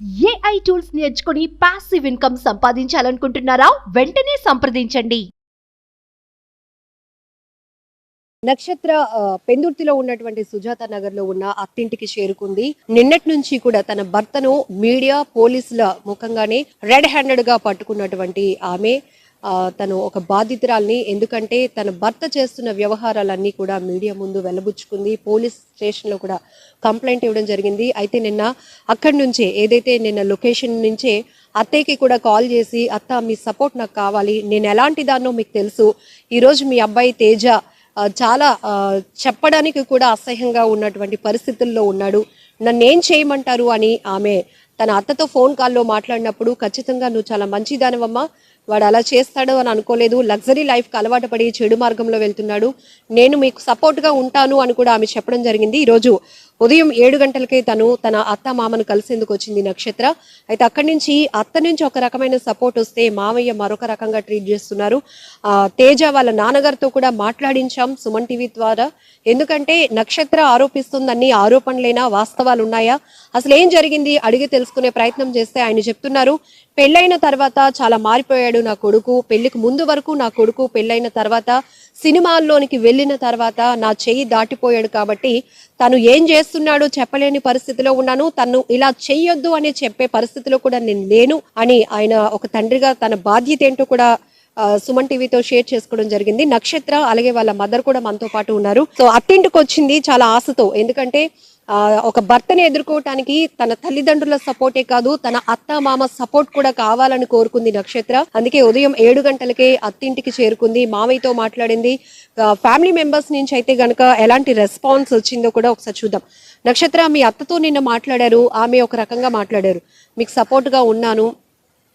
AI tools నేర్చుకుని passive income సంపాదించాలనుకుంటున్నారా? వెంటనే సంప్రదించండి. నక్షత్ర పెందుర్తిలో ఉన్నటువంటి సుజాత నగర్ లో ఉన్న అత్తింటికి చేరుకుంది. నిన్నటి నుంచి కూడా తన భర్తను మీడియా పోలీసుల ముఖంగానే రెడ్ హ్యాండెడ్ గా పట్టుకున్నటువంటి ఆమె తను ఒక బాధితురాల్ని. ఎందుకంటే తన భర్త చేస్తున్న వ్యవహారాలన్నీ కూడా మీడియా ముందు వెల్లబుచ్చుకుంది. పోలీస్ స్టేషన్ లో కూడా కంప్లైంట్ ఇవ్వడం జరిగింది. అయితే నిన్న అక్కడి నుంచే ఏదైతే నిన్న లొకేషన్ నుంచే అత్తయ్యకి కూడా కాల్ చేసి, అత్త మీ సపోర్ట్ నాకు కావాలి, నేను ఎలాంటి దాన్నో మీకు తెలుసు, ఈరోజు మీ అబ్బాయి తేజ చాలా చెప్పడానికి కూడా అసహ్యంగా ఉన్నటువంటి పరిస్థితుల్లో ఉన్నాడు, నన్నేం చేయమంటారు అని ఆమె తన అత్తతో ఫోన్ కాల్లో మాట్లాడినప్పుడు, ఖచ్చితంగా నువ్వు చాలా మంచిదానివమ్మా, వాడు అలా చేస్తాడు అని అనుకోలేదు, లగ్జరీ లైఫ్కి అలవాటు పడి చెడు మార్గంలో వెళ్తున్నాడు, నేను మీకు సపోర్ట్గా ఉంటాను అని కూడా ఆమె చెప్పడం జరిగింది. ఈరోజు ఉదయం 7 గంటలకే తను తన అత్త మామను కలిసేందుకు వచ్చింది నక్షత్ర. అయితే అక్కడి నుంచి అత్త నుంచి ఒక రకమైన సపోర్ట్ వస్తే మామయ్య మరొక రకంగా ట్రీట్ చేస్తున్నారు. తేజ వాళ్ళ నాన్నగారితో కూడా మాట్లాడించాం సుమన్ టీవీ ద్వారా. ఎందుకంటే నక్షత్ర ఆరోపిస్తుందన్ని ఆరోపణలేనా, వాస్తవాలు ఉన్నాయా, అసలు ఏం జరిగింది అడిగి తెలుసుకునే ప్రయత్నం చేస్తే ఆయన చెప్తున్నారు, పెళ్ళైన తర్వాత చాలా మారిపోయాడు నా కొడుకు, పెళ్లికి ముందు వరకు నా కొడుకు, పెళ్ళైన తర్వాత సినిమాల్లోనికి వెళ్ళిన తర్వాత నా చెయ్యి దాటిపోయాడు, కాబట్టి తను ఏం చేస్తున్నాడో చెప్పలేని పరిస్థితిలో ఉన్నాను, తను ఇలా చెయ్యొద్దు అని చెప్పే పరిస్థితిలో కూడా నేను లేను అని ఆయన ఒక తండ్రిగా తన బాధ్యత ఏంటో కూడా సుమన్ టీవీతో షేర్ చేసుకోవడం జరిగింది. నక్షత్ర అలాగే వాళ్ళ మదర్ కూడా మనతో పాటు ఉన్నారు. సో అత్తింటికి వచ్చింది చాలా ఆశతో. ఎందుకంటే ఒక భర్తని ఎదుర్కోవటానికి తన తల్లిదండ్రుల సపోర్టే కాదు, తన అత్త మామ సపోర్ట్ కూడా కావాలని కోరుకుంది నక్షత్ర. అందుకే ఉదయం 7 గంటలకే అత్తింటికి చేరుకుంది, మామయ్యతో మాట్లాడింది. ఫ్యామిలీ మెంబర్స్ నుంచి అయితే గనక ఎలాంటి రెస్పాన్స్ వచ్చిందో కూడా ఒకసారి చూద్దాం. నక్షత్ర, మీ అత్తతో నిన్న మాట్లాడారు, ఆమె ఒక రకంగా మాట్లాడారు, మీకు సపోర్ట్ గా ఉన్నాను,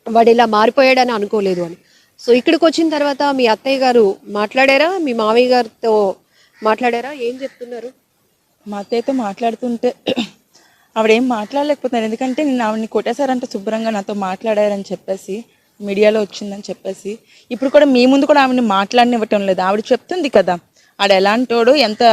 వాడు ఇలా మారిపోయాడని అనుకోలేదు అని. సో ఇక్కడికి వచ్చిన తర్వాత మీ అత్తయ్య గారు మాట్లాడారా, మీ మామయ్య గారితో మాట్లాడారా, ఏం చెప్తున్నారు? మా అత్తయ్యతో మాట్లాడుతుంటే ఆవిడేం మాట్లాడలేకపోతున్నారు. ఎందుకంటే నేను ఆవిడని కొట్టేశారంటే శుభ్రంగా నాతో మాట్లాడారని చెప్పేసి మీడియాలో వచ్చిందని చెప్పేసి ఇప్పుడు కూడా మీ ముందు కూడా ఆవిడని మాట్లాడనివ్వటం లేదు. ఆవిడ చెప్తుంది కదా ఆడ ఎలాంటోడు, ఎంత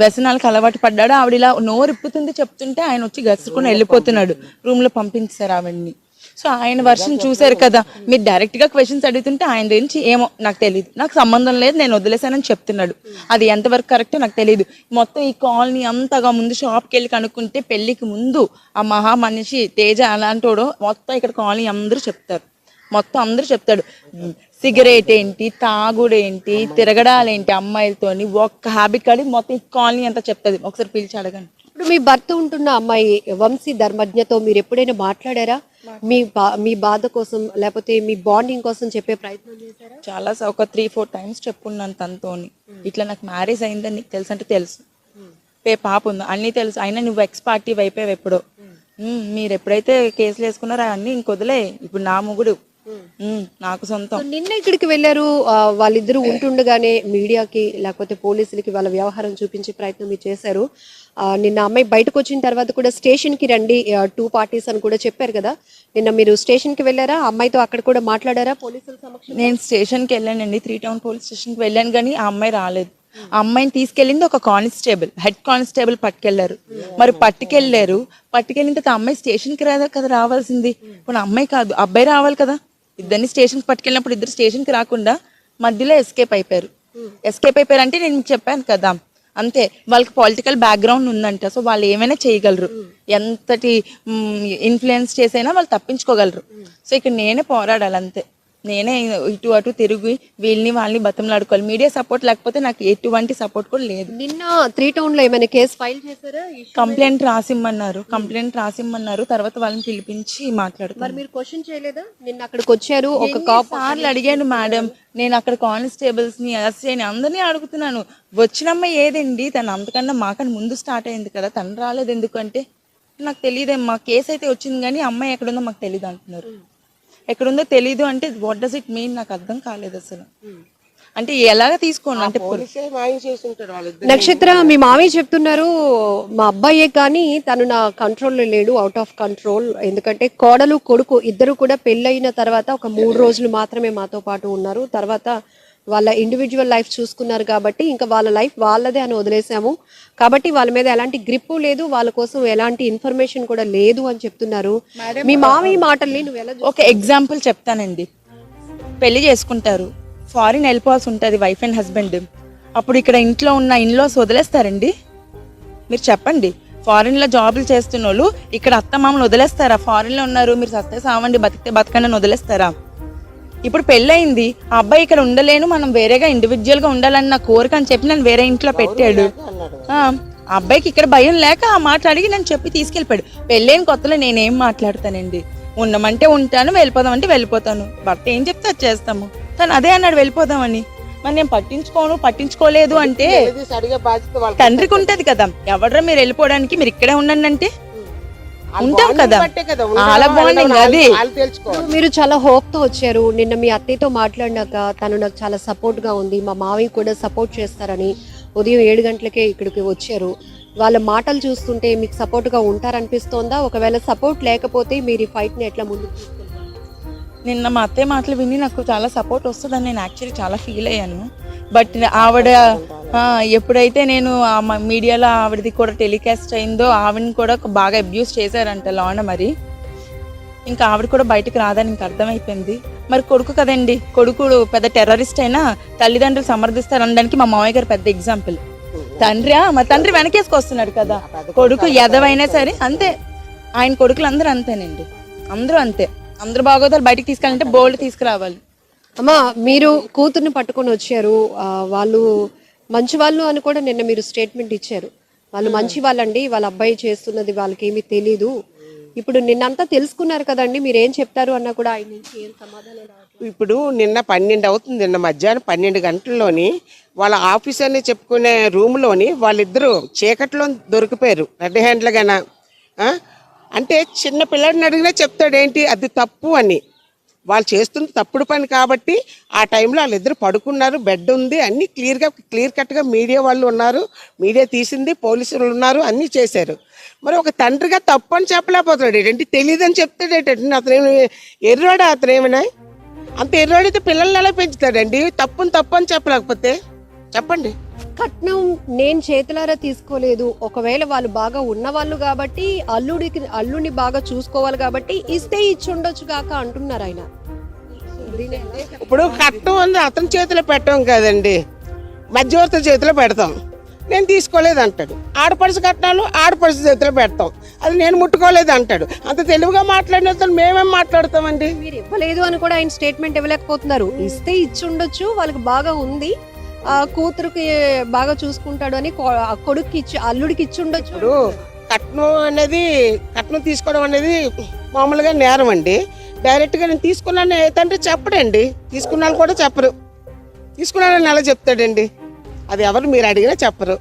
వ్యసనాలకు అలవాటు పడ్డాడో. ఆవిడ ఇలా నోరిప్పుతుంది చెప్తుంటే ఆయన వచ్చి గసుకుని వెళ్ళిపోతున్నాడు, రూమ్లో పంపించారు ఆవిడ్ని. సో ఆయన వర్షన్ చూశారు కదా, మీరు డైరెక్ట్గా క్వశ్చన్స్ అడుగుతుంటే ఆయన గురించి ఏమో నాకు తెలియదు, నాకు సంబంధం లేదు, నేను వదిలేశానని చెప్తున్నాడు. అది ఎంతవరకు కరెక్టో నాకు తెలియదు. మొత్తం ఈ కాలనీ అంతగా ముందు షాప్కి వెళ్ళి కనుక్కుంటే పెళ్లికి ముందు ఆ మహా మనిషి తేజ అలాంటోడు మొత్తం ఇక్కడ కాలనీ అందరూ చెప్తారు, మొత్తం అందరూ చెప్తాడు. సిగరెట్ ఏంటి, తాగుడేంటి, తిరగడాలేంటి అమ్మాయిలతోని, ఒక్క హ్యాబిట్ కాడి మొత్తం ఈ కాలనీ అంతా చెప్తుంది. ఒకసారి పిలిచి అడగండి. ఇప్పుడు మీ భర్త ఉంటున్న అమ్మాయి వంశీ ధర్మజ్ఞతో మీరు ఎప్పుడైనా మాట్లాడారా? మీ బాధ కోసం లేకపోతే మీ బాండింగ్ కోసం చెప్పే ప్రయత్నం చేశారా? చాలా ఒక 3-4 టైమ్స్ చెప్పున్నాను తనతోని, ఇట్లా నాకు మ్యారేజ్ అయిందని నీకు తెలుసు అంటే తెలుసు, పాప ఉంది అన్నీ తెలుసు, అయినా నువ్వు ఎక్స్ పార్టీ అయిపోయావు ఎప్పుడో, మీరు ఎప్పుడైతే కేసులు వేసుకున్నారో అన్నీ ఇంకొదిలే, ఇప్పుడు నా మొగుడు నాకు సొంతం. నిన్న ఇక్కడికి వెళ్ళారు, వాళ్ళిద్దరూ ఉంటుండగానే మీడియాకి లేకపోతే పోలీసులకి వాళ్ళ వ్యవహారం చూపించే ప్రయత్నం మీరు చేశారు. నిన్న అమ్మాయి బయటకు వచ్చిన తర్వాత కూడా స్టేషన్ కి రండి 2 పార్టీస్ అని కూడా చెప్పారు కదా, నిన్న మీరు స్టేషన్ కి వెళ్ళారా, అమ్మాయితో అక్కడ కూడా మాట్లాడారా పోలీసుల సమక్షంలో? నేను స్టేషన్కి వెళ్ళానండి, 3 టౌన్ పోలీస్ స్టేషన్కి వెళ్ళాను, కానీ ఆ అమ్మాయి రాలేదు. ఆ అమ్మాయిని తీసుకెళ్ళింది ఒక కానిస్టేబుల్, హెడ్ కానిస్టేబుల్ పట్టుకెళ్లారు. మరి పట్టుకెళ్ళిన తర్వాత అమ్మాయి స్టేషన్కి కదా రావాల్సింది. ఇప్పుడు అమ్మాయి కాదు అబ్బాయి రావాలి కదా. ఇద్దరిని స్టేషన్కి పట్టుకెళ్ళినప్పుడు ఇద్దరు స్టేషన్కి రాకుండా మధ్యలో ఎస్కేప్ అయిపోయారు. అంటే నేను మీకు చెప్పాను కదా, అంతే, వాళ్ళకి పొలిటికల్ బ్యాక్గ్రౌండ్ ఉందంట. సో వాళ్ళు ఏమైనా చేయగలరు, ఎంతటి ఇన్ఫ్లుయెన్స్ చేసైనా వాళ్ళు తప్పించుకోగలరు. సో ఇక్కడ నేనే పోరాడాలి, అంతే, నేనే ఇటు అటు తిరిగి వీళ్ళని వాళ్ళని బతంలాడుకోవాలి. మీడియా సపోర్ట్ లేకపోతే నాకు ఎటువంటి సపోర్ట్ కూడా లేదు. నిన్న 3 టౌన్ లో ఏమైనా కేసు ఫైల్ చేశారా? కంప్లైంట్ రాసిమ్మన్నారు, తర్వాత వాళ్ళని పిలిపించి మాట్లాడుతారు. మరి మీరు క్వశ్చన్ చేయలేదా? నిన్న అక్కడికి వచ్చారు, ఒక సార్లు అడిగాను మేడం, నేను అక్కడ కానిస్టేబుల్స్ ని ఎస్ఐని అందరినీ అడుగుతున్నాను, వచ్చినమ్మాయి ఏదండి, తను అంతకన్నా మాకన్నా ముందు స్టార్ట్ అయింది కదా, తను రాలేదు ఎందుకంటే నాకు తెలియదేమ్మా, కేసు అయితే వచ్చింది కానీ అమ్మాయి ఎక్కడుందో మాకు తెలియదు అంటున్నారు. ఎక్కడుందో తెలీదు అంటే వాట్ డస్ ఇట్ మీన్, నాకు అర్థం కాలేదు అసలు. అంటే ఎలాగ తీసుకోండి అంటే నక్షత్ర, మీ మామయ్య చెప్తున్నారు మా అబ్బాయే కానీ తను నా కంట్రోల్లో లేడు, అవుట్ ఆఫ్ కంట్రోల్. ఎందుకంటే కోడలు కొడుకు ఇద్దరు కూడా పెళ్ళయిన తర్వాత ఒక 3 రోజులు మాత్రమే మాతో పాటు ఉన్నారు, తర్వాత వాళ్ళ ఇండివిజువల్ లైఫ్ చూసుకున్నారు కాబట్టి ఇంకా వాళ్ళ లైఫ్ వాళ్ళదే అని వదిలేసాము. కాబట్టి వాళ్ళ మీద ఎలాంటి గ్రిప్పు లేదు, వాళ్ళ కోసం ఎలాంటి ఇన్ఫర్మేషన్ కూడా లేదు అని చెప్తున్నారు. మీ మామయ్య మాటల్ని నువ్వు ఎలా ఒక ఎగ్జాంపుల్ చెప్తానండి. పెళ్లి చేసుకుంటారు, ఫారిన్ వెళ్ళిపోవాల్సి ఉంటుంది వైఫ్ అండ్ హస్బెండ్. అప్పుడు ఇక్కడ ఇంట్లో ఉన్న ఇన్లాస్ వదిలేస్తారండి? మీరు చెప్పండి. ఫారిన్లో జాబులు చేస్తున్న వాళ్ళు ఇక్కడ అత్తమామలు వదిలేస్తారా? ఫారిన్లో ఉన్నారు, మీరు సస్తే సావండి, బతికితే బతకండి అని వదిలేస్తారా? ఇప్పుడు పెళ్ళయింది, ఆ అబ్బాయి ఇక్కడ ఉండలేను, మనం వేరేగా ఇండివిజువల్గా ఉండాలని నా కోరిక అని చెప్పి నన్ను వేరే ఇంట్లో పెట్టాడు. ఆ అబ్బాయికి ఇక్కడ భయం లేక ఆ మాట అడిగి నన్ను చెప్పి తీసుకెళ్ళిపోయాడు. పెళ్ళైన కొత్తలో నేనేం మాట్లాడతానండి? ఉండమంటే ఉంటాను, వెళ్ళిపోదామంటే వెళ్ళిపోతాను. భర్త ఏం చెప్తే అది చేస్తాము. తను అదే అన్నాడు వెళ్ళిపోదామని. మరి నేను పట్టించుకోలేదు అంటే తండ్రికి ఉంటది కదా, ఎవడరా మీరు వెళ్ళిపోవడానికి, మీరు ఇక్కడే ఉండండి అంటే ఉంటాం కదా. చాలా బాగుంది అది. మీరు చాలా హోప్ తో వచ్చారు. నిన్న మీ అత్తయ్యతో మాట్లాడినాక తను నాకు చాలా సపోర్ట్ గా ఉంది, మా మావయ్య కూడా సపోర్ట్ చేస్తారని ఉదయం 7 గంటలకే ఇక్కడికి వచ్చారు. వాళ్ళ మాటలు చూస్తుంటే మీకు సపోర్ట్ గా ఉంటారనిపిస్తోందా? ఒకవేళ సపోర్ట్ లేకపోతే మీరు ఈ ఫైట్ ని ఎట్లా ముందుకు తీసుకెళ్తారు? నిన్న మా అత్తయ్య మాటలు విని నాకు చాలా సపోర్ట్ వస్తుందని నేను యాక్చువల్లీ చాలా ఫీల్ అయ్యాను. బట్ ఆవిడ ఎప్పుడైతే నేను మీడియాలో ఆవిడది కూడా టెలికాస్ట్ అయిందో ఆవిడని కూడా బాగా అబ్యూస్ చేశారంట లోన. మరి ఇంకా ఆవిడ కూడా బయటకు రాదని ఇంక అర్థమైపోయింది. మరి కొడుకు కదండి, కొడుకు పెద్ద టెర్రరిస్ట్ అయినా తల్లిదండ్రులు సమర్థిస్తారు అనడానికి మా మామయ్య గారు పెద్ద ఎగ్జాంపుల్. మా తండ్రి వెనకేసుకొస్తున్నాడు కదా. కొడుకు ఎదవైనా సరే అంతే. ఆయన కొడుకులు అందరూ అంతేనండి, అందరూ అంతే. అందరూ బాగోతారు బయటకు తీసుకెళ్ళాలంటే బోల్డ్ తీసుకురావాలి. అమ్మా, మీరు కూతుర్ని పట్టుకొని వచ్చారు, వాళ్ళు మంచి వాళ్ళు అని కూడా నిన్న మీరు స్టేట్మెంట్ ఇచ్చారు. వాళ్ళు మంచి వాళ్ళండి, వాళ్ళ అబ్బాయి చేస్తున్నది వాళ్ళకి ఏమీ తెలీదు. ఇప్పుడు నిన్నంతా తెలుసుకున్నారు కదండి, మీరు ఏం చెప్తారు అన్నా కూడా ఆయన నుంచి ఏం సమాధానం రావట్లేదు. ఇప్పుడు నిన్న 12 అవుతుంది, నిన్న మధ్యాహ్నం 12 గంటల్లోని వాళ్ళ ఆఫీస్ అని చెప్పుకునే రూమ్లోని వాళ్ళిద్దరూ చీకట్లో దొరికిపోయారు రెడ్ హ్యాండ్లుగానా. అంటే చిన్న పిల్లాడిని అడిగినా చెప్తాడు ఏంటి అది తప్పు అని. వాళ్ళు చేస్తుంది తప్పుడు పని కాబట్టి ఆ టైంలో వాళ్ళిద్దరు పడుకున్నారు, బెడ్ ఉంది, అన్నీ క్లియర్ కట్గా మీడియా వాళ్ళు ఉన్నారు, మీడియా తీసింది, పోలీసులు ఉన్నారు, అన్నీ చేశారు. మరి ఒక తండ్రిగా తప్పు అని చెప్పలేకపోతున్నాడు ఏంటి, తెలియదు అని చెప్తాడు ఏంటంటే అతను ఎర్రాడా? అతను ఏమైనా అంత ఎర్రాడైతే పిల్లల్ని ఎలా పెంచుతాడండి? తప్పు అని చెప్పలేకపోతే చెప్పండి. కట్నం నేను చేతులారా తీసుకోలేదు. ఒకవేళ వాళ్ళు బాగా ఉన్నవాళ్ళు కాబట్టి అల్లుడిని బాగా చూసుకోవాలి కాబట్టి ఇస్తే ఇచ్చి ఉండొచ్చు కాక అంటున్నారు ఆయన. ఇప్పుడు కట్నం ఉంది అతని చేతిలో పెట్టాం కదండి, మధ్యవర్తి చేతిలో పెడతాం. నేను తీసుకోలేదు అంటాడు. ఆడపడుచు కట్నాలు ఆడపడుచు చేతిలో పెడతాం, అది నేను ముట్టుకోలేదు అంటాడు. అంత తెలుగుగా మాట్లాడిన మేమేం మాట్లాడతామండి? మీరు ఇవ్వలేదు అని కూడా ఆయన స్టేట్మెంట్ ఇవ్వలేకపోతున్నారు. ఇస్తే ఇచ్చి ఉండొచ్చు, వాళ్ళకి బాగా ఉంది, కూతురుకి బాగా చూసుకుంటాడు అని కొడుకు ఇచ్చి అల్లుడికి ఇచ్చి ఉండొచ్చు. ఇప్పుడు కట్నం తీసుకోవడం అనేది మామూలుగా నేరం అండి. డైరెక్ట్గా నేను తీసుకున్నాను తండ్రి చెప్పడండి, తీసుకున్నాను కూడా చెప్పరు. తీసుకున్నానని ఎలా చెప్తాడండి? అది ఎవరు మీరు అడిగినా చెప్పరు.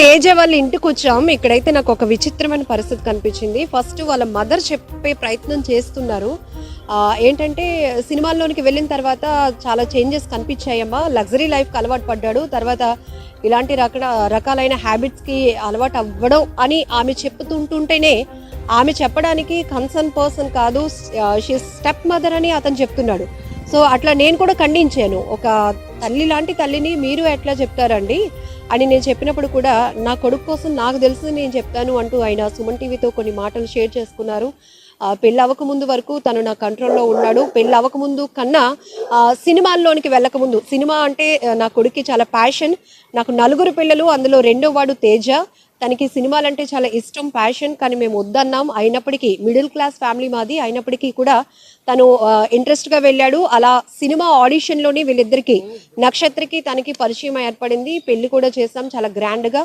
తేజ వాళ్ళ ఇంటికి వచ్చాం. ఇక్కడైతే నాకు ఒక విచిత్రమైన పరిస్థితి కనిపించింది. ఫస్ట్ వాళ్ళ మదర్ చెప్పే ప్రయత్నం చేస్తున్నారు. ఏంటంటే సినిమాల్లోనికి వెళ్ళిన తర్వాత చాలా చేంజెస్ కనిపించాయమ్మా, లగ్జరీ లైఫ్కి అలవాటు పడ్డాడు, తర్వాత ఇలాంటి రకాలైన హ్యాబిట్స్కి అలవాటు అవ్వడం అని ఆమె చెప్తుంటుంటేనే ఆమె చెప్పడానికి కన్సర్న్ పర్సన్ కాదు, షీ స్టెప్ మదర్ అని అతను చెప్తున్నాడు. సో అట్లా నేను కూడా ఖండించాను. ఒక తల్లి లాంటి తల్లిని మీరు ఎట్లా చెప్తారండి అని నేను చెప్పినప్పుడు కూడా నా కొడుకు కోసం నాకు తెలిసింది నేను చెప్తాను అంటూ ఆయన సుమన్ టీవీతో కొన్ని మాటలు షేర్ చేసుకున్నారు. పెళ్ళి అవ్వకముందు వరకు తను నా కంట్రోల్లో ఉన్నాడు. పెళ్ళి అవ్వకముందు కన్నా సినిమాల్లోనికి వెళ్ళకముందు, సినిమా అంటే నా కొడుక్కి చాలా ప్యాషన్. నాకు 4 పిల్లలు, అందులో 2వ వాడు తేజ. తనకి సినిమాలంటే చాలా ఇష్టం, ప్యాషన్. కానీ మేము వద్దన్నాం. అయినప్పటికీ మిడిల్ క్లాస్ ఫ్యామిలీ మాది, అయినప్పటికీ కూడా తను ఇంట్రెస్ట్గా వెళ్ళాడు. అలా సినిమా ఆడిషన్లోనే వీళ్ళిద్దరికి, నక్షత్రకి తనకి పరిచయం ఏర్పడింది. పెళ్లి కూడా చేసాం చాలా గ్రాండ్గా.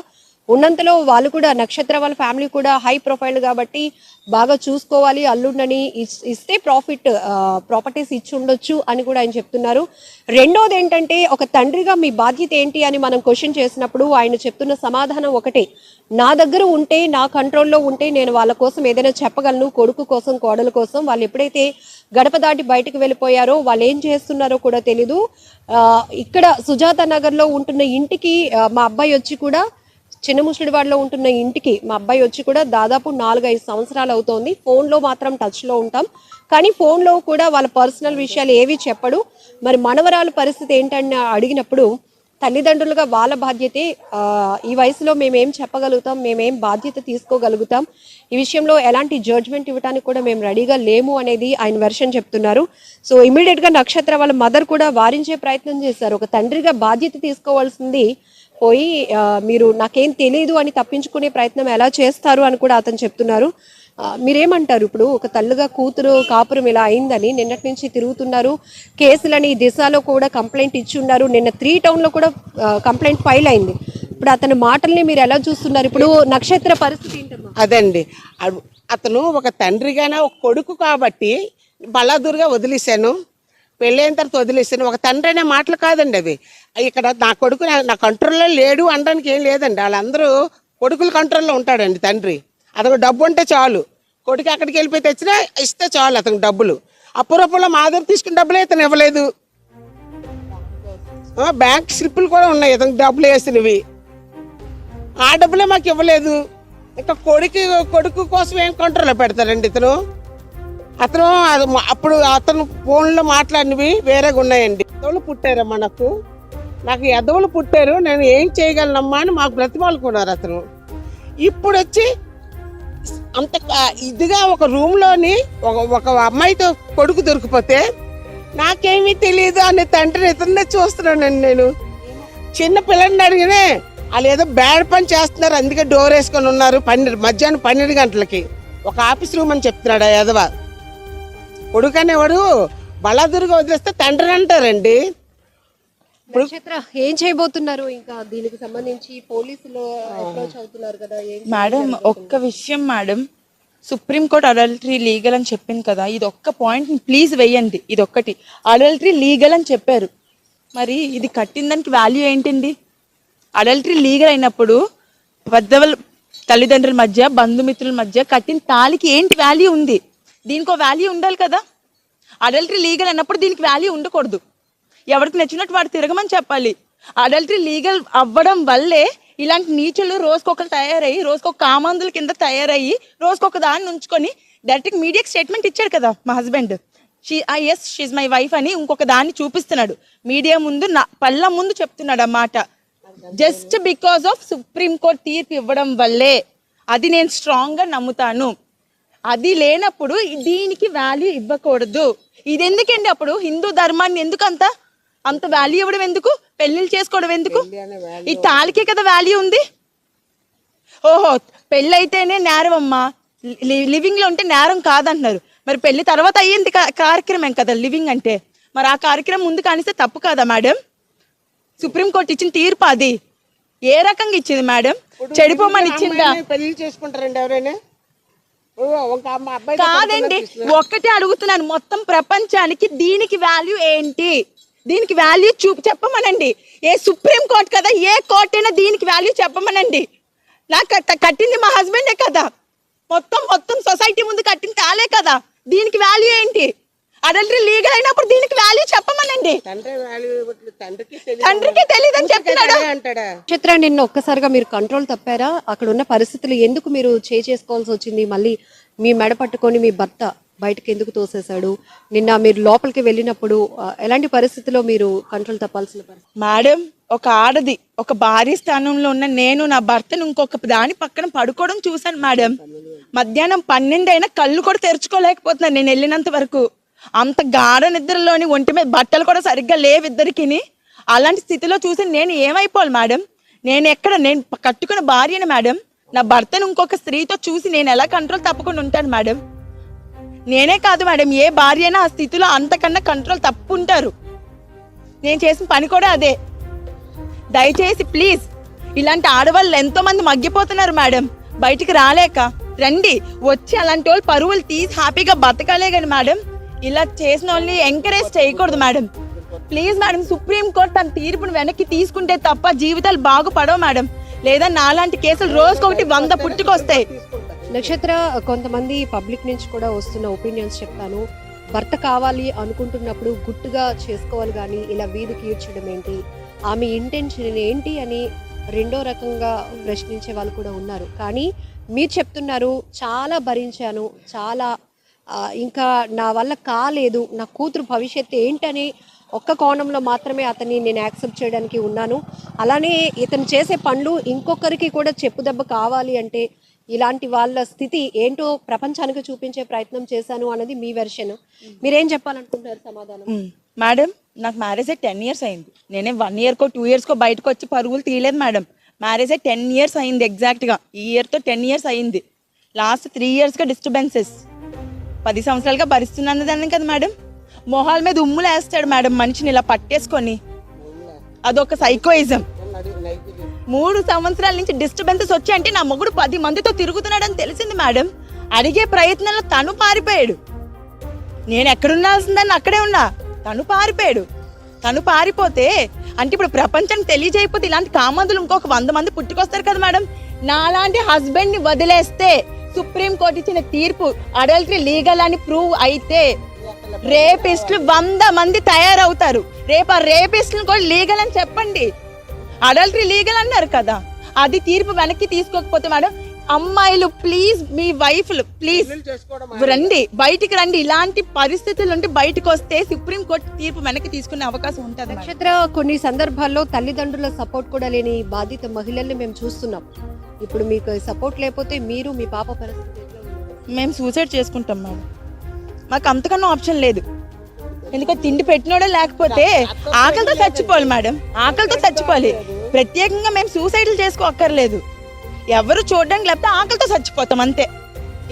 ఉన్నంతలో వాళ్ళు కూడా, నక్షత్ర వాళ్ళ ఫ్యామిలీ కూడా హై ప్రొఫైల్ కాబట్టి బాగా చూసుకోవాలి అల్లుడిని, ఇస్తే ప్రాపర్టీస్ ఇచ్చి ఉండొచ్చు అని కూడా ఆయన చెప్తున్నారు. రెండోది ఏంటంటే, ఒక తండ్రిగా మీ బాధ్యత ఏంటి అని మనం క్వశ్చన్ చేసినప్పుడు ఆయన చెప్తున్న సమాధానం ఒకటే, నా దగ్గర ఉంటే, నా కంట్రోల్లో ఉంటే నేను వాళ్ళ కోసం ఏదైనా చెప్పగలను, కొడుకు కోసం, కోడల కోసం. వాళ్ళు ఎప్పుడైతే గడప దాటి బయటకు వెళ్ళిపోయారో వాళ్ళు ఏం చేస్తున్నారో కూడా తెలీదు. ఇక్కడ సుజాత నగర్లో ఉంటున్న ఇంటికి మా అబ్బాయి వచ్చి కూడా చిన్న ముసలివాడలో ఉంటున్న ఇంటికి మా అబ్బాయి వచ్చి కూడా దాదాపు 4-5 సంవత్సరాలు అవుతోంది. ఫోన్లో మాత్రం టచ్లో ఉంటాం, కానీ ఫోన్లో కూడా వాళ్ళ పర్సనల్ విషయాలు ఏవి చెప్పడు. మరి మనవరాల పరిస్థితి ఏంటని అడిగినప్పుడు తల్లిదండ్రులుగా వాళ్ళ బాధ్యతే, ఈ వయసులో మేమేం చెప్పగలుగుతాం, మేమేం బాధ్యత తీసుకోగలుగుతాం, ఈ విషయంలో ఎలాంటి జడ్జ్మెంట్ ఇవ్వడానికి కూడా మేము రెడీగా లేము అనేది ఆయన వెర్షన్ చెప్తున్నారు. సో ఇమీడియట్గా నక్షత్ర వాళ్ళ మదర్ కూడా వారించే ప్రయత్నం చేశారు. ఒక తండ్రిగా బాధ్యత తీసుకోవాల్సింది పోయి మీరు నాకేం తెలియదు అని తప్పించుకునే ప్రయత్నం ఎలా చేస్తారు అని కూడా అతను చెప్తున్నారు. మీరేమంటారు? ఇప్పుడు ఒక తల్లిగా కూతురు కాపురం ఇలా అయిందని నిన్నటి నుంచి తిరుగుతున్నారు, కేసులని దిశలో కూడా కంప్లైంట్ ఇచ్చి ఉన్నారు, నిన్న 3 టౌన్లో కూడా కంప్లైంట్ ఫైల్ అయింది. ఇప్పుడు అతని మాటల్ని మీరు ఎలా చూస్తున్నారు? ఇప్పుడు నక్షత్ర పరిస్థితి ఏంటమ్మా? అదండి, అతను ఒక తండ్రిగానే ఒక కొడుకు కాబట్టి బలాదూరుగా వదిలేశాను, పెళ్ళైన తర్వాత వదిలేసాను. ఒక తండ్రి అనే మాటలు కాదండి అవి. ఇక్కడ నా కొడుకు నా కంట్రోల్లో లేడు అనడానికి ఏం లేదండి. వాళ్ళందరూ కొడుకుల కంట్రోల్లో ఉంటాడండి తండ్రి. అతను డబ్బు ఉంటే చాలు, కొడుకు అక్కడికి వెళ్ళిపోయి తెచ్చినా ఇస్తే చాలు అతనికి డబ్బులు. అప్పుడప్పుడు మా దగ్గర తీసుకున్న డబ్బులే ఇతను ఇవ్వలేదు. బ్యాంక్ స్లిప్పులు కూడా ఉన్నాయి ఇతనికి డబ్బులు వేసినవి, ఆ డబ్బులే మాకు ఇవ్వలేదు. ఇంకా కొడుకు కోసం ఏం కంట్రోల్లో పెడతారండి ఇతను. అప్పుడు అతను ఫోన్లో మాట్లాడినవి వేరేగా ఉన్నాయండి. ఎదవలు పుట్టారమ్మా, నాకు ఎదవలు పుట్టారు, నేను ఏం చేయగలనమ్మా అని మాకు బ్రతిమాలుకున్నారు అతను. ఇప్పుడు వచ్చి అంత ఇదిగా ఒక రూమ్లోని ఒక అమ్మాయితో కొడుకు దొరికిపోతే నాకేమీ తెలియదు అనే తండ్రిని ఇతన్నే చూస్తున్నానండి నేను. చిన్న పిల్లల్ని అడిగినే వాళ్ళు ఏదో బ్యాడ్ పని చేస్తున్నారు, అందుకే డోర్ వేసుకొని ఉన్నారు. మధ్యాహ్నం 12 గంటలకి ఒక ఆఫీస్ రూమ్ అని చెప్తున్నాడు ఆ ఎదవ. కొడుకు అనేవాడు బలాదురుగా వదిలేస్తే తండ్రిని అంటారండి. నక్షత్ర ఏం చేయబోతున్నారు? ఇంకా దీనికి సంబంధించి పోలీసులు అప్రోచ్ అవుతున్నారు కదా. మేడం ఒక్క విషయం మేడం, సుప్రీంకోర్టు అడల్టరీ లీగల్ అని చెప్పింది కదా, ఇది ఒక్క పాయింట్ ప్లీజ్ వెయ్యండి. ఇది ఒక్కటి, అడల్టరీ లీగల్ అని చెప్పారు, మరి ఇది కట్టిన దానికి వాల్యూ ఏంటండి? అడల్టరీ లీగల్ అయినప్పుడు పెద్దవాళ్ళ తల్లిదండ్రుల మధ్య బంధుమిత్రుల మధ్య కట్టిన తాళికి ఏంటి వాల్యూ ఉంది? దీనికో వాల్యూ ఉండాలి కదా. అడల్టరీ లీగల్ అన్నప్పుడు దీనికి వాల్యూ ఉండకూడదు. ఎవరికి నచ్చినట్టు వాడు తిరగమని చెప్పాలి. అడల్టరీ లీగల్ అవ్వడం వల్లే ఇలాంటి నీచులు రోజుకొకరు తయారయ్యి, రోజుకొక కామాంధుల కింద తయారయ్యి, రోజుకొక దాన్ని ఉంచుకొని డైరెక్ట్ మీడియాకి స్టేట్మెంట్ ఇచ్చాడు కదా మా husband, yes she's my wife అని ఇంకొక దాన్ని చూపిస్తున్నాడు మీడియా ముందు, పళ్ళ ముందు చెప్తున్నాడు ఆ మాట. జస్ట్ బికాస్ ఆఫ్ సుప్రీంకోర్టు తీర్పు ఇవ్వడం వల్లే. అది నేను స్ట్రాంగ్గా నమ్ముతాను. అది లేనప్పుడు దీనికి వాల్యూ ఇవ్వకూడదు. ఇది ఎందుకండి? అప్పుడు హిందూ ధర్మాన్ని ఎందుకు అంత వాల్యూ ఇవ్వడం ఎందుకు? పెళ్లిళ్ళు చేసుకోవడం ఎందుకు? ఈ తాళికే కదా వాల్యూ ఉంది. ఓహో, పెళ్ళైతేనే నేరం అమ్మా, లివింగ్ లో ఉంటే నేరం కాదంటున్నారు. మరి పెళ్లి తర్వాత అయ్యింది కార్యక్రమం కదా లివింగ్ అంటే, మరి ఆ కార్యక్రమం ముందు కానిస్తే తప్పు కదా మేడం? సుప్రీంకోర్టు ఇచ్చిన తీర్పు అది ఏ రకంగా ఇచ్చింది మేడం? చెడిపోమని ఇచ్చిందా? పెళ్లి చేసుకుంటారండి ఎవరైనా? కాదండి, ఒక్కటే అడుగుతున్నాను, మొత్తం ప్రపంచానికి దీనికి వాల్యూ ఏంటి? దీనికి వాల్యూ చెప్పమనండి. ఏ సుప్రీం కోర్టు కదా, ఏ కోర్టు అయినా దీనికి వాల్యూ చెప్పమనండి. నాకు కట్టింది మా హస్బెండే కదా, మొత్తం సొసైటీ ముందు కట్టింది తాలే కదా, దీనికి వాల్యూ ఏంటి? అడల్టరీ లీగల్ అయినప్పుడు దీనికి వాల్యూ చెప్పమనండి. తండ్రికి తెలియదని చెప్తున్నాడా? నక్షత్ర, నిన్న ఒక్కసారిగా మీరు కంట్రోల్ తప్పారా? అక్కడ ఉన్న పరిస్థితులు ఎందుకు మీరు చేసుకోవాల్సి వచ్చింది? మళ్ళీ మీ మెడ పట్టుకొని మీ భర్త బయటకు ఎందుకు తోసేశాడు? నిన్న మీరు లోపలికి వెళ్ళినప్పుడు ఎలాంటి పరిస్థితిలో మీరు కంట్రోల్ తప్పాల్సిన పరిస్థితి? మేడం, ఒక ఆడది, ఒక భార్య స్థానంలో ఉన్న నేను నా భర్తను ఇంకొక దాని పక్కన పడుకోవడం చూశాను మేడం. మధ్యాహ్నం 12 అయినా కళ్ళు కూడా తెరుచుకోలేకపోతున్నాను నేను వెళ్ళినంత వరకు. అంత గాఢ నిద్రలోని ఒంటి మీద బట్టలు కూడా సరిగ్గా లేవు ఇద్దరికిని. అలాంటి స్థితిలో చూసి నేను ఏమైపోవాలి మేడం? నేను కట్టుకున్న భార్యను మేడం, నా భర్తను ఇంకొక స్త్రీతో చూసి నేను ఎలా కంట్రోల్ తప్పకుండా ఉంటాను మేడం? నేనే కాదు మేడం, ఏ భార్య అయినా ఆ స్థితిలో అంతకన్నా కంట్రోల్ తప్పుంటారు. నేను చేసిన పని కూడా అదే. దయచేసి ప్లీజ్, ఇలాంటి ఆడవాళ్ళు ఎంతో మంది మగ్గిపోతున్నారు మేడం, బయటికి రాలేక. రండి, వచ్చి అలాంటి వాళ్ళు పరువులు తీసి హ్యాపీగా బతకాలే కానీ మేడం, ఇలా చేసిన వాళ్ళని ఎంకరేజ్ చేయకూడదు మేడం. ప్లీజ్ మేడం, సుప్రీంకోర్టు తన తీర్పును వెనక్కి తీసుకుంటే తప్ప జీవితాలు బాగుపడవు మేడం. లేదా నాలాంటి కేసులు రోజుకొకటి 100 పుట్టుకొస్తాయి. నక్షత్ర, కొంతమంది పబ్లిక్ నుంచి కూడా వస్తున్న ఒపీనియన్స్ చెప్తాను. భర్త కావాలి అనుకుంటున్నప్పుడు గుట్టుగా చేసుకోవాలి కానీ ఇలా వీధికి ఈడ్చడం ఏంటి, ఆమె ఇంటెన్షన్ ఏంటి అని రెండో రకంగా ప్రశ్నించే వాళ్ళు కూడా ఉన్నారు. కానీ మీరు చెప్తున్నారు చాలా భరించాను, చాలా ఇంకా నా వల్ల కాలేదు, నా కూతురు భవిష్యత్తు ఏంటని ఒక్క కోణంలో మాత్రమే అతన్ని నేను యాక్సెప్ట్ చేయడానికి ఉన్నాను. అలానే ఇతను చేసే పనులు ఇంకొకరికి కూడా చెప్పుదెబ్బ కావాలి అంటే ఇలాంటి వాళ్ళ స్థితి ఏంటో ప్రపంచానికి చూపించే ప్రయత్నం చేశాను అన్నది మీ వెర్షన్. మీరేం చెప్పాలనుకుంటున్నారు సమాధానం? మేడం, నాకు మ్యారేజ్ అయ్యి 10 years అయింది. నేనే 1 yearకో 2 yearskో బయటకు వచ్చి పరుగులు తీయలేదు మేడం. మ్యారేజ్ అయ్యి 10 years అయింది ఎగ్జాక్ట్గా. ఈ ఇయర్తో 10 years అయింది. లాస్ట్ 3 yearsగా డిస్టర్బెన్సెస్. 10 సంవత్సరాలుగా భరిస్తున్నదాన్ని కదా మేడం. మొహాల మీద ఉమ్ములు వేస్తాడు మేడం మనిషిని ఇలా పట్టేసుకొని. అదొక సైకోయిజం. 3 సంవత్సరాల నుంచి డిస్టర్బెన్సెస్ వచ్చి అంటే నా మొగుడు 10 మందితో తిరుగుతున్నాడని తెలిసింది మేడం. అడిగే ప్రయత్నంలో తను పారిపోయాడు. నేను ఎక్కడుండాల్సిందని అక్కడే ఉన్నా, తను పారిపోయాడు. తను పారిపోతే అంటే ఇప్పుడు ప్రపంచానికి తెలియజేయకపోతే ఇలాంటి కామందులు ఇంకొక 100 మంది పుట్టుకొస్తారు కదా మేడం. నాలాంటి హస్బెండ్ ని వదిలేస్తే సుప్రీం కోర్టు ఇచ్చిన తీర్పు అడల్టరీ లీగల్ అని ప్రూవ్ అయితే రేపిస్టులు 100 మంది తయారవుతారు. రేపు ఆ రేపిస్టులను కూడా లీగల్ అని చెప్పండి. అడల్టరీ లీగల్ అన్నారు కదా, అది తీర్పు వెనక్కి తీసుకోకపోతే మేడం, అమ్మాయిలు ప్లీజ్, మీ వైఫ్లు ప్లీజ్ రండి, బయటికి రండి. ఇలాంటి పరిస్థితులు ఉంటే బయటకు వస్తే సుప్రీం కోర్టు తీర్పు వెనక్కి తీసుకునే అవకాశం ఉంటుంది. నక్షత్ర, కొన్ని సందర్భాల్లో తల్లిదండ్రుల సపోర్ట్ కూడా లేని బాధిత మహిళల్ని మేము చూస్తున్నాం. ఇప్పుడు మీకు సపోర్ట్ లేకపోతే మీరు, మీ పాప పరిస్థితి ఎట్లా ఉంది? మేము సూసైడ్ చేసుకుంటాం మేడం. మాకు అంతకన్నా ఆప్షన్ లేదు. ఎందుకంటే తిండి పెట్టినోడే లేకపోతే ఆకలితో చచ్చిపోవాలి మేడం, ఆకలితో చచ్చిపోవాలి. ప్రత్యేకంగా మేము సూసైడ్లు చేసుకోక్కర్లేదు. ఎవరు చూడడానికి లేకపోతే ఆకలితో చచ్చిపోతాం అంతే.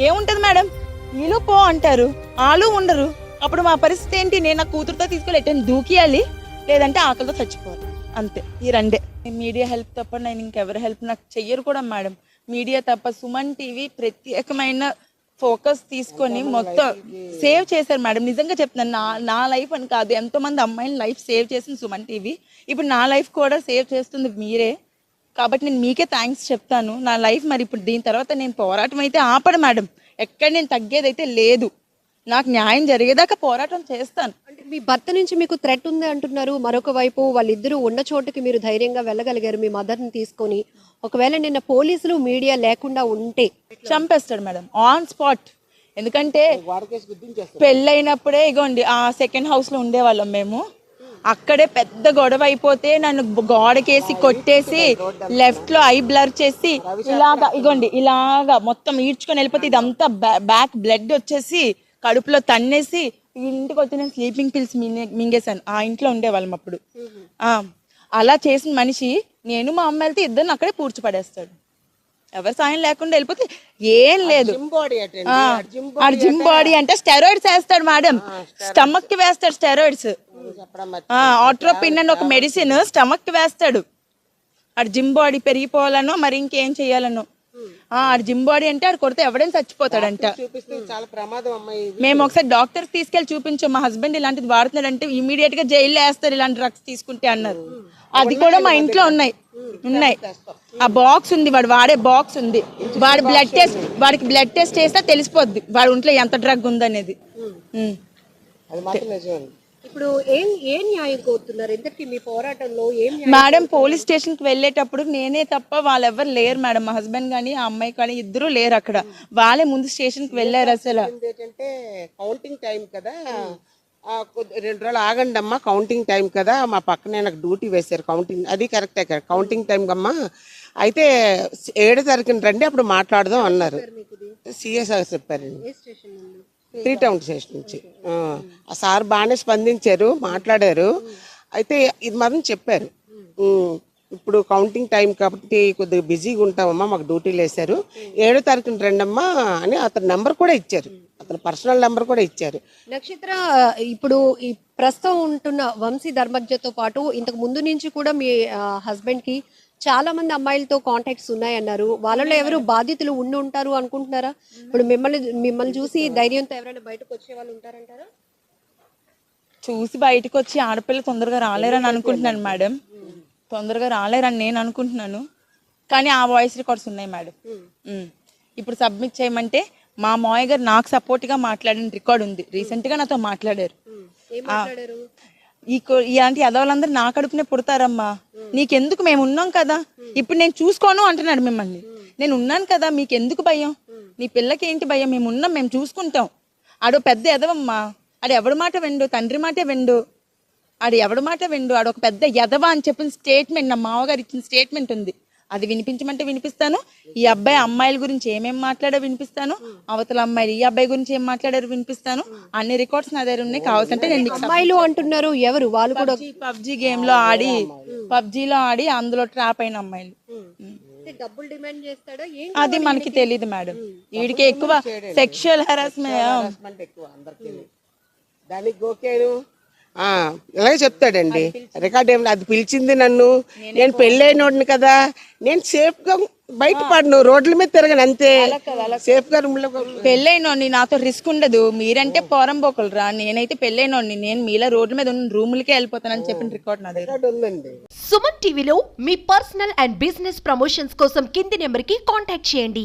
ఏముంటది మేడం, వీళ్ళు పో అంటారు, వాళ్ళు ఉండరు. అప్పుడు మా పరిస్థితి ఏంటి? నేను నా కూతురుతో తీసుకెళ్ళి ఎట్టని దూకియాలి, లేదంటే ఆకలితో చచ్చిపోవాలి అంతే. ఈ రెండే. మీడియా హెల్ప్ తప్ప నేను ఇంకెవరి హెల్ప్ నాకు చెయ్యరు కూడా మేడం. మీడియా తప్ప సుమన్ టీవీ ప్రత్యేకమైన ఫోకస్ తీసుకొని మొత్తం సేవ్ చేశారు మేడం. నిజంగా చెప్తున్నాను, నా లైఫ్ అని కాదు, ఎంతో మంది అమ్మాయిల లైఫ్ సేవ్ చేసింది సుమన్ టీవీ. ఇప్పుడు నా లైఫ్ కూడా సేవ్ చేస్తుంది మీరే. కాబట్టి నేను మీకే థ్యాంక్స్ చెప్తాను. నా లైఫ్ మరి ఇప్పుడు దీని తర్వాత నేను పోరాటం అయితే ఆపడు మేడం. ఎక్కడ నేను తగ్గేదైతే లేదు. నాకు న్యాయం జరిగేదాకా పోరాటం చేస్తాను. అంటే మీ భర్త నుంచి మీకు థ్రెట్ ఉంది అంటున్నారు. మరొక వైపు వాళ్ళిద్దరూ ఉన్న చోటుకి మీరు ధైర్యంగా వెళ్ళగలిగారు మీ మదర్ని తీసుకొని. ఒకవేళ నిన్న పోలీసులు, మీడియా లేకుండా ఉంటే చంపేస్తాడు మేడం ఆన్ స్పాట్. ఎందుకంటే పెళ్ళైనప్పుడే ఇగోండి ఆ సెకండ్ హౌస్ లో ఉండేవాళ్ళం మేము. అక్కడే పెద్ద గొడవ అయిపోతే నన్ను గోడకేసి కొట్టేసి లెఫ్ట్ లో ఐ బ్లర్ చేసి ఇలాగా ఇగోండి ఇలాగా మొత్తం ఈడ్చుకొని వెళ్ళిపోతే ఇదంతా బ్యాక్ బ్లడ్ వచ్చేసి కడుపులో తన్నేసి ఇంటికి వచ్చి నేను స్లీపింగ్ పిల్స్ మింగేశాను. ఆ ఇంట్లో ఉండేవాళ్ళం అప్పుడు. అలా చేసిన మనిషి నేను మా అమ్మ వెళ్తే ఇద్దరిని అక్కడే పూడ్చిపడేస్తాడు. ఎవరి సాయం లేకుండా వెళ్ళిపోతే ఏం లేదు. జిమ్ బాడీ అంటే స్టెరాయిడ్స్ వేస్తాడు మేడం. స్టమక్ కి వేస్తాడు స్టెరాయిడ్స్. ఆట్రోపిన్ అని ఒక మెడిసిన్ స్టమక్ కి వేస్తాడు. ఆడు జిమ్ బాడీ పెరిగిపోవాలనో మరి ఇంకేం చెయ్యాలనో. ఆడు జిమ్ బాడీ అంటే ఆడు కొడితే ఎవడైనా చచ్చిపోతాడంట. మేము ఒకసారి డాక్టర్ తీసుకెళ్లి చూపించాం, మా హస్బెండ్ ఇలాంటిది వాడుతున్నాడు అంటే ఇమీడియట్ గా జైల్లో వేస్తారు ఇలాంటి డ్రగ్స్ తీసుకుంటే అన్నారు. అది కూడా మా ఇంట్లో ఉన్నాయి. ఆ బాక్స్ ఉంది, వాడు వాడే బాక్స్ ఉంది. వాడికి బ్లడ్ టెస్ట్ చేస్తే తెలిసిపోద్ది వాడి ఒంట్లో ఎంత డ్రగ్ ఉందనేది. ఇప్పుడు ఏం న్యాయం కోరుతున్నారు? ఎందుకు మీ పోరాటంలో ఏం మేడం, పోలీస్ స్టేషన్ కి వెళ్ళేటప్పుడు నేనే తప్ప వాళ్ళెవరు లేరు మేడం. మా హస్బెండ్ కానీ ఆ అమ్మాయి కానీ ఇద్దరు లేరు అక్కడ. వాళ్ళే ముందు స్టేషన్ కి వెళ్ళారు. అసలు ఏంటంటే కౌంటింగ్ టైం కదా, 2 రోజులు ఆగండి అమ్మా, కౌంటింగ్ టైం కదా, మా పక్కనే నాకు డ్యూటీ వేశారు. కౌంటింగ్ అది కరెక్టే కదా, కౌంటింగ్ టైం అమ్మా, అయితే 7వ తారీఖున రండి అప్పుడు మాట్లాడదాం అన్నారు. సిఎస్ చెప్పారండి, 3 టౌన్ స్టేషన్ నుంచి. ఆ సార్ బాగానే స్పందించారు, మాట్లాడారు. అయితే ఇది మాత్రం చెప్పారు, ఇప్పుడు కౌంటింగ్ టైం కాబట్టి కొద్దిగా బిజీగా ఉంటామమ్మా, మాకు డ్యూటీలు వేశారు, 7వ తారీఖున రండమ్మా అని అతని నెంబర్ కూడా ఇచ్చారు, అతని పర్సనల్ నెంబర్ కూడా ఇచ్చారు. నక్షత్ర, ఇప్పుడు ఈ ప్రస్తుతం ఉంటున్న వంశీ ధర్మజ్ఞతో పాటు ఇంతకు ముందు నుంచి కూడా మీ హస్బెండ్ కి చాలా మంది అమ్మాయిలతో కాంటాక్ట్స్ ఉన్నాయన్నారు. వాళ్ళలో ఎవరు బాధితులు ఉండి ఉంటారు అనుకుంటున్నారా? ఇప్పుడు మిమ్మల్ని చూసి ధైర్యంతో ఎవరైనా బయటకు వచ్చే వాళ్ళు ఉంటారంటారా? చూసి బయటకు వచ్చి ఆడపిల్ల తొందరగా రాలేరని అనుకుంటున్నాను మేడం. తొందరగా రాలేరని నేను అనుకుంటున్నాను. కానీ ఆ వాయిస్ రికార్డ్స్ ఉన్నాయి మేడం. ఇప్పుడు సబ్మిట్ చేయమంటే మా మావయ్య గారు నాకు సపోర్ట్ గా మాట్లాడిన రికార్డ్ ఉంది. రీసెంట్ గా నాతో మాట్లాడారు. ఇలాంటి ఎదవలందరూ నా కడుపునే పుడతారమ్మా, నీకెందుకు, మేము ఉన్నాం కదా, ఇప్పుడు నేను చూసుకోను అంటున్నాడు మిమ్మల్ని. నేను ఉన్నాను కదా, మీకు ఎందుకు భయం, నీ పిల్లకి ఏంటి భయం, మేము ఉన్నాం, మేము చూసుకుంటాం. ఆడో పెద్ద ఎదవమ్మా, ఆడు ఎవడి మాట వెండు, తండ్రి మాటే వెండు, ఆడు ఎవడి మాట వెండు, ఆడు ఒక పెద్ద ఎదవ అని చెప్పిన స్టేట్మెంట్, నా మామగారు ఇచ్చిన స్టేట్మెంట్ ఉంది, అది వినిపించమంటే వినిపిస్తాను. ఈ అబ్బాయి అమ్మాయిల గురించి ఏమేమి మాట్లాడో వినిపిస్తాను, అవతల అమ్మాయిలు ఈ అబ్బాయి గురించి ఏం మాట్లాడారో వినిపిస్తాను. అన్ని రికార్డ్స్ నా దగ్గర ఉన్నాయి, కావాల్సింటే నేను మీకు అమ్మాయిలు అంటున్నారు, ఎవరు వాళ్ళు కూడా? పబ్జీ గేమ్ లో ఆడి, పబ్జీలో ఆడి అందులో ట్రాప్ అయిన అమ్మాయిలు. డబ్బులు డిమాండ్ చేస్తాడా? అది మనకి తెలియదు మేడం, వీడికి ఎక్కువ సెక్షువల్ హెరాస్మెంట్ ఎక్కువ అందరికీ. దానికి ఓకేను ఇలాగే చెప్తాడండి. రికార్డ్ ఏం, అది పిలిచింది నన్ను, నేను పెళ్ళైనోడిని కదా, నేను సేఫ్ గా బయటపడను, రోడ్ల మీద తిరగను అంతే, సేఫ్ గా రూమ్ లో. పెళ్ళైనోడిని, నాతో రిస్క్ ఉండదు, మీరంటే పోరంబోకులు రా, నేనైతే పెళ్ళైనోడిని, నేను మీలా రోడ్ల మీద ఉన్న రూములకే వెళ్ళిపోతానని చెప్పిన రికార్డ్ నా దగ్గర ఉందండి. సుమన్ టీవీలో మీ పర్సనల్ అండ్ బిజినెస్ ప్రమోషన్స్ కోసం కింది నెంబర్ కి కాంటాక్ట్ చేయండి.